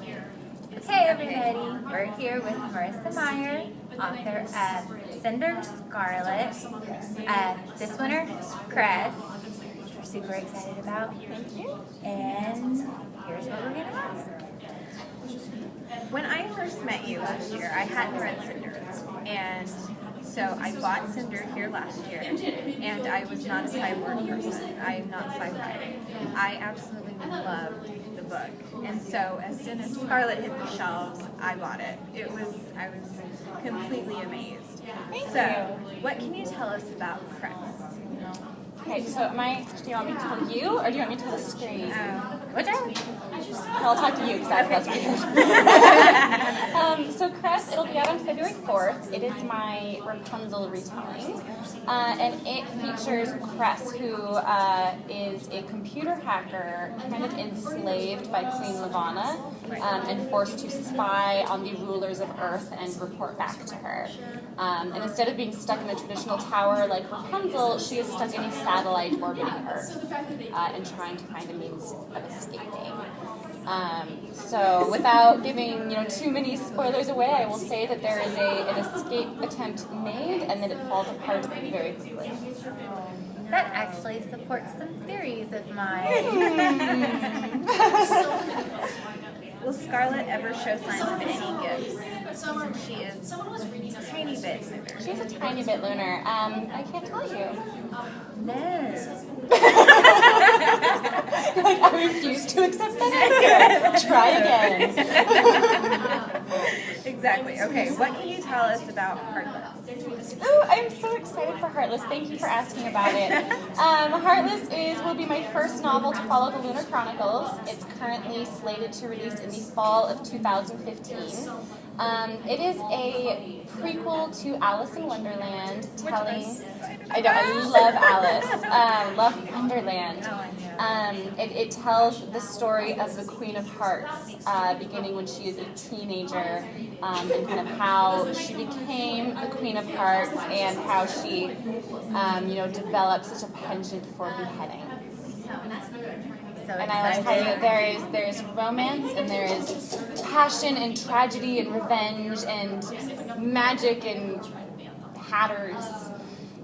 Hey everybody, we're here with Marissa Meyer, author of Cinder Scarlet. This winner, Cress, which we're super excited about. Thank you. And here's what we're going to ask. When I first met you last year, I hadn't read Cinder, and so I bought Cinder here last year, and I was not a cyborg person. I am not sci-fi. I absolutely loved the book, and so as soon as Scarlet hit the shelves, I bought it. I was completely amazed. So, what can you tell us about Cress? Okay, so do you want me to tell you, or do you want me to tell the screen? Whichever. I'll talk to you because that's weird. So Cress, it'll be out on February 4th. It is my Rapunzel retelling. And it features Cress, who is a computer hacker, kind of enslaved by Queen Levana, and forced to spy on the rulers of Earth and report back to her. And instead of being stuck in a traditional tower like Rapunzel, she is stuck in a satellite orbiting Earth and trying to find a means of escaping. So without giving too many spoilers away, I will say that there is an escape attempt made and that it falls apart very quickly. That actually supports some theories of mine. Will Scarlet ever show signs of any gifts? Since she is a tiny bit lunar. She's a tiny bit lunar. I can't tell you. No. I refuse to accept that answer. Try again. Exactly. Okay, what can you tell us about Heartless? Oh, I'm so excited for Heartless. Thank you for asking about it. Heartless will be my first novel to follow the Lunar Chronicles. It's currently slated to release in the fall of 2015. It is a prequel to Alice in Wonderland, I love Alice. Love Wonderland. It tells the story of the Queen of Hearts, beginning when she is a teenager, and kind of how she became the Queen of Hearts and how she, developed such a penchant for beheading. And I will tell you, there is romance, and there is passion, and tragedy, and revenge, and magic, and hatters,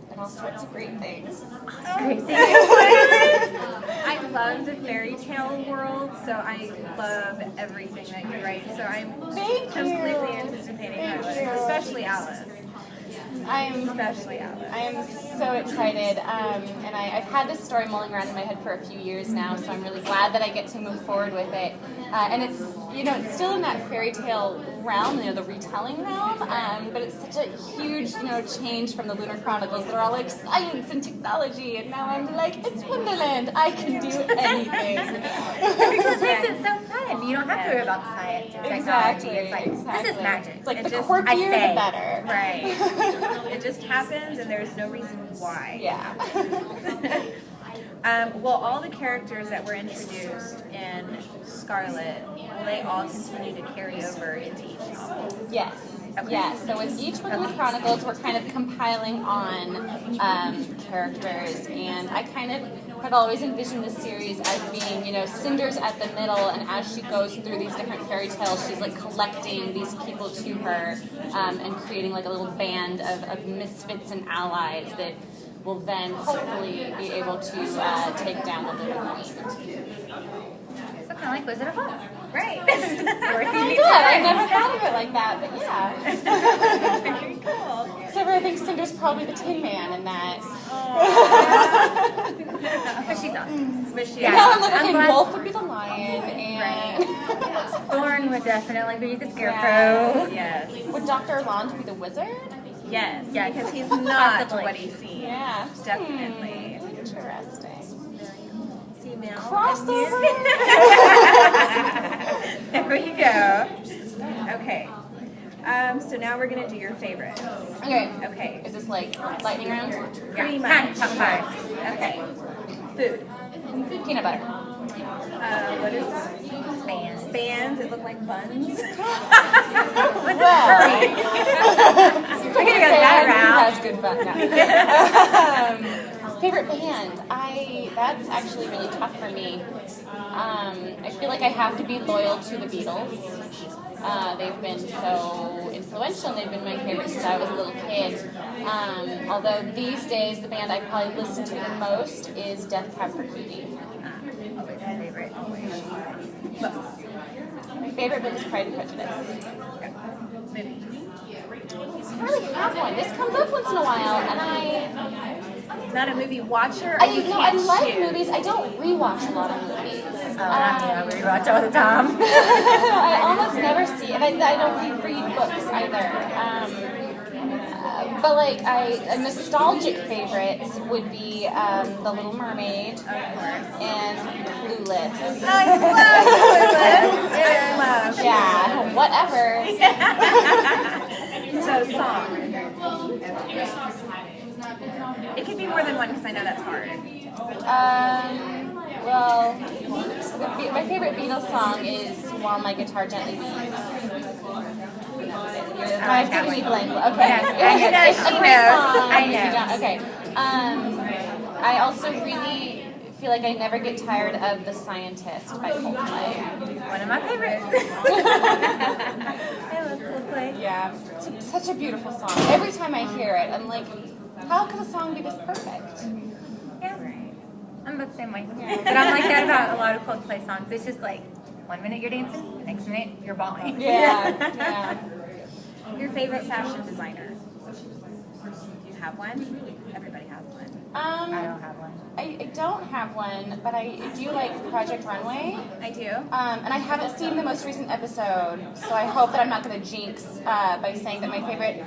and all sorts of great things. I love the fairy tale world, so I love everything that you write. So I'm completely anticipating Heartless, especially Alice. I am so excited, and I've had this story mulling around in my head for a few years now, so I'm really glad that I get to move forward with it. And it's it's still in that fairy tale realm, the retelling realm, but it's such a huge change from the Lunar Chronicles that are all like science and technology, and now I'm like, it's Wonderland, I can do anything. Because it makes it so fun. You don't have to worry about the science and technology. It's like, this is magic. It's like the quirkier the better. Right. It just happens, and there's no reason why. Yeah. Well, all the characters that were introduced in Scarlet, will they all continue to carry over into each novel? Yes. Okay. Yes. So with each one of the Chronicles, we're kind of compiling on characters, and I kind of have always envisioned this series as being, Cinder's at the middle, and as she goes through these different fairy tales, she's like collecting these people to her, and creating like a little band of misfits and allies that will then hopefully be able to take down the Lunar Queen. So kind of like Wizard of Oz. Right. I never thought of it like that, but yeah. Very cool. Except for I think Cinder's probably the Tin Man in that. But she's awesome. Wolf would be the lion, and Thorn would definitely be the Scarecrow. Yes. Would Dr. Arland be the wizard? Yes. Yeah, because he's not Possibly. what he seems. Yeah. Definitely. Interesting. Female. Crossover. There we go. Okay. So now we're going to do your favorites. Okay. Is this like lightning round? Pretty much. Top five. Okay. Food. Peanut butter. What is that? Bands. It look like buns. What's a curry? We're going to go that route. That's good fun. No. Favorite band? I That's actually really tough for me. I feel like I have to be loyal to the Beatles. They've been so influential, and they've been my favorite since I was a little kid. Although these days, the band I probably listen to the most is Death Cab for Cutie. Always my favorite. Books. My favorite book is Pride and Prejudice. Movie. I don't really have one. This comes up once in a while, and Not a movie watcher? Or I you I can't like choose? movies. I don't rewatch a lot of movies. I rewatch all the time. I almost never see, and I don't read books either. But like a nostalgic favorites would be The Little Mermaid and Clueless. I love Clueless. Yeah, whatever. So song. It could be more than one because I know that's hard. Well, my favorite Beatles song is While My Guitar Gently Weeps. I've given you blank. Okay. It's a great song. I know. Okay. I also really feel like I never get tired of The Scientist by Coldplay. One of my favorites. I love Coldplay. Yeah. It's such a beautiful song. Every time I hear it, I'm like, how could a song be this perfect? Yeah. I'm about the same way. But I'm like that about a lot of Coldplay songs. It's just like, 1 minute you're dancing, the next minute you're bawling. Yeah. Your favorite fashion designer? Do you have one? Everybody has one. I don't have one. I don't have one, but I do like Project Runway. I do. And I haven't seen the most recent episode, so I hope that I'm not going to jinx by saying that my favorite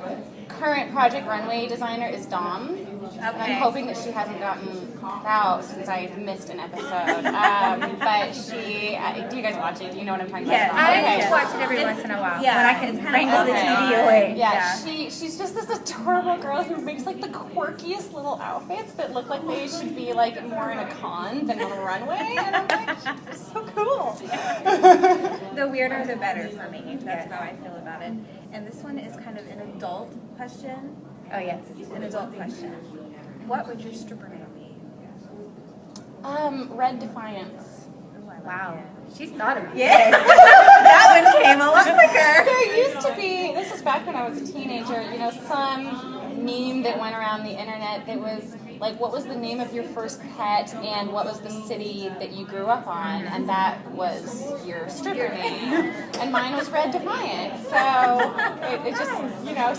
current Project Runway designer is Dom. Okay. I'm hoping that she hasn't gotten out since I missed an episode. But she, do you guys watch it? Do you know what I'm talking Yes. about? I just watch it every once in a while. yeah, when I can it's kinda wrangle the okay. TV away. Yeah, she's just this adorable girl who makes like the quirkiest little outfits that look like they should be like more in a con than on a runway, and I'm like, she's so cool. The weirder, the better for me. That's how I feel about it. And this one is kind of an adult question. Oh, yes. An adult question. What would your stripper name be? Red Defiance. Wow. She's thought about it. Yeah. That one came a lot quicker. There used to be, this was back when I was a teenager, some meme that went around the internet that was like, what was the name of your first pet and what was the city that you grew up on? And that was your stripper name. And mine was Red Defiance. So it just,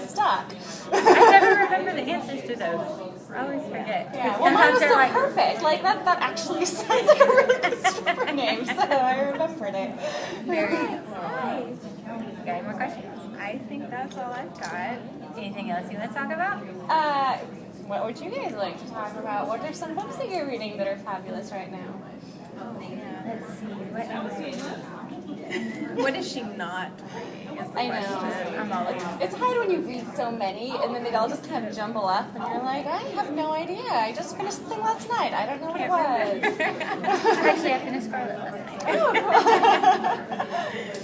stuck. I never remember the answers to those. I always forget. Yeah, well, mine was Sometimes so they're perfect. Like, that actually sounds like a really good stripper name, so I remembered it. Very nice. Got any more questions? I think that's all I've got. Anything else you want to talk about? What would you guys like to talk about? What are some books that you're reading that are fabulous right now? Let's see. What else? What is she not reading is the I question. know. I'm all like, It's hard when you read so many, and then they all just kind of jumble up, and you're like, I have no idea. I just finished the thing last night. I don't know what it was. actually, I finished Scarlet last night.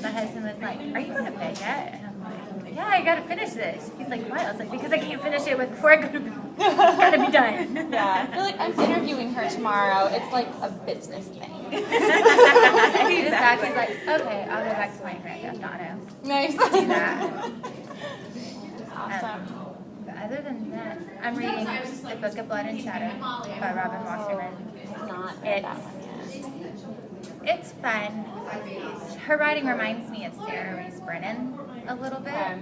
My husband was like, are you going to bed yet? And I'm like, yeah, I got to finish this. He's like, why? I was like, because I can't finish it before I go to bed. It's got to be done. Yeah, I feel like I'm interviewing her tomorrow. It's like a business thing. He's back. He's like, okay, I'll go back to my Grand Theft Auto. Nice. Do that. Awesome. But other than that, I'm reading The Book of Blood and Shadow by Robin Wasserman. Not read that one yet. It's fun. Her writing reminds me of Sarah Reese Brennan a little bit.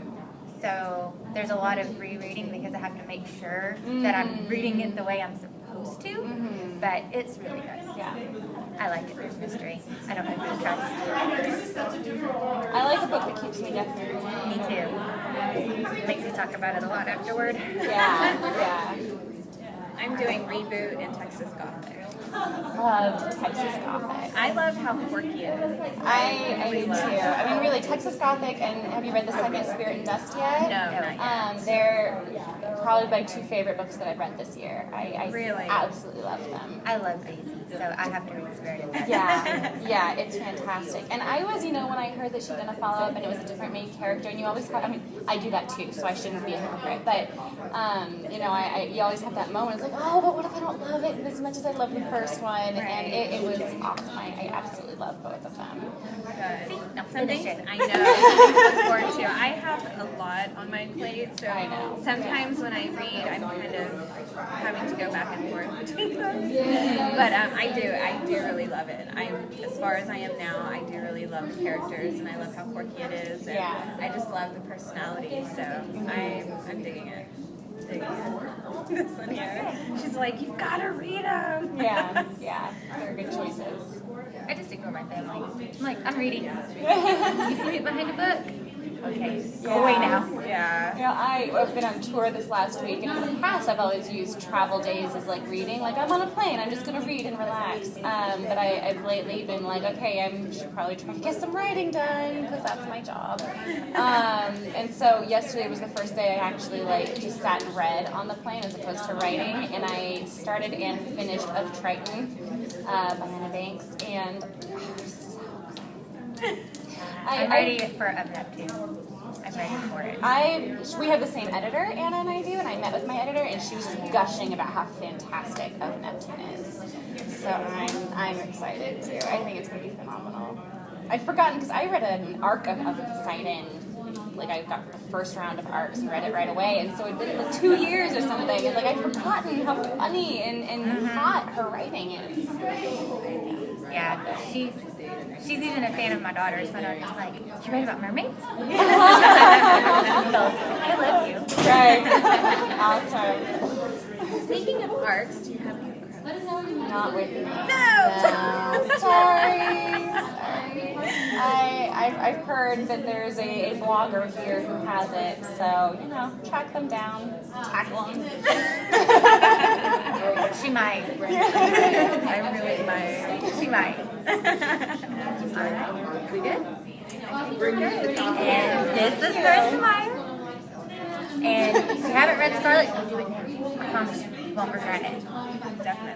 So there's a lot of rereading because I have to make sure that I'm reading it the way I'm supposed to. But it's really good. Yeah. I like it. There's mystery. I don't know who to trust. I like a book that keeps me guessing. Me too. Makes me talk about it a lot afterward. Yeah. I'm doing Reboot and Texas Gothic. Love Texas Gothic. I love how quirky it is. I do too. I mean, really, Texas Gothic, and have you read The Second Spirit and Dust yet? No, not yet. They're probably my two favorite books that I've read this year. I Really? absolutely love them. I love Daisy. So I have to read Spirit of Death. Yeah, it's fantastic. And I was, when I heard that she'd done a follow-up and it was a different main character, and you always have, I do that too, so I shouldn't be a hypocrite, but, you always have that moment, it's like, oh, but what if I don't love it as much as I love the first one? And it was awesome. I absolutely love both of them. Good. Now Some finish things it. I know I look forward to. I have a lot on my plate, so I know. sometimes when I read, I'm kind of having to go back and forth between those. But I do really love it. As far as I am now, I do really love the characters, and I love how quirky it is, and I just love the personality. So I'm digging it. This one here. She's like, you've got to read them. Yeah, they're good choices. I just ignore my family. I'm like, I'm reading. You see me behind a book? Okay, go away now. Yeah. I've been on tour this last week, and in the past I've always used travel days as like reading. Like, I'm on a plane, I'm just going to read and relax. But I've lately been like, okay, I should probably try to get some writing done, because that's my job. And so yesterday was the first day I actually just sat and read on the plane as opposed to writing. And I started and finished Of Triton by Anna Banks, and I'm ready for Of Neptune. I'm ready for it. We have the same editor, Anna and I do, and I met with my editor, and she was just gushing about how fantastic Of Neptune is. So I'm excited too. I think it's going to be phenomenal. I'd forgotten, because I read an arc of Poseidon. Like, I got the first round of arcs and read it right away, and so it'd been like 2 years or something. It's like I'd forgotten how funny and hot her writing is. Yeah, she's even a fan of my daughter's. My daughter's like, you read about mermaids? I love you. Right. Awesome. Speaking of arcs, do you have any credits? Not with me. No! Sorry. I've heard that there's a blogger here who has it, so, track them down, tackle them. She might. I really might. She might. All right. We good? We're good. And this is Marissa Meyer. And if you haven't read Scarlet, go do it now. I promise you won't regret it. Definitely.